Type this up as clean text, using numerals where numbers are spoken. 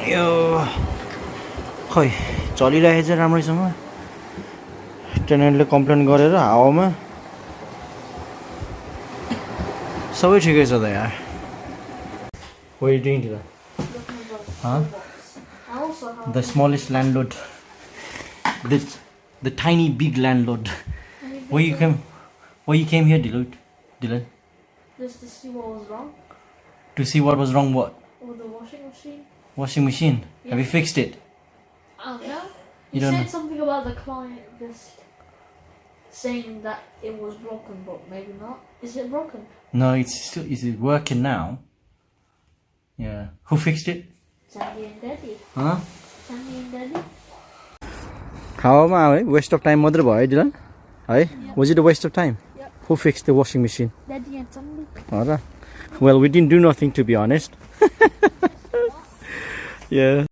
यो खै चलिरहेछ राम्रैसँग टेनेन्टले कम्प्लेन गरेर हावामा सबै ठिकै छ त यार What are you doing to that? Huh? The smallest landlord. The tiny big landlord. Why you came here, Dylan? Just to see what was wrong. To see what was wrong what? With the washing machine. Washing machine. Yeah. Have you fixed it? Oh no. You He don't said know. something about the client just saying that it was broken, but maybe not. Is it broken? No, is it working now? Yeah. Who fixed it? Sandy and Daddy. Huh? Sandy and Daddy. हावामा है waste of time मात्र भयो Dylan है Was it a waste of time? Yep. Who fixed the washing machine? Daddy and Sandy. Well, we didn't do nothing to be honest. Yeah.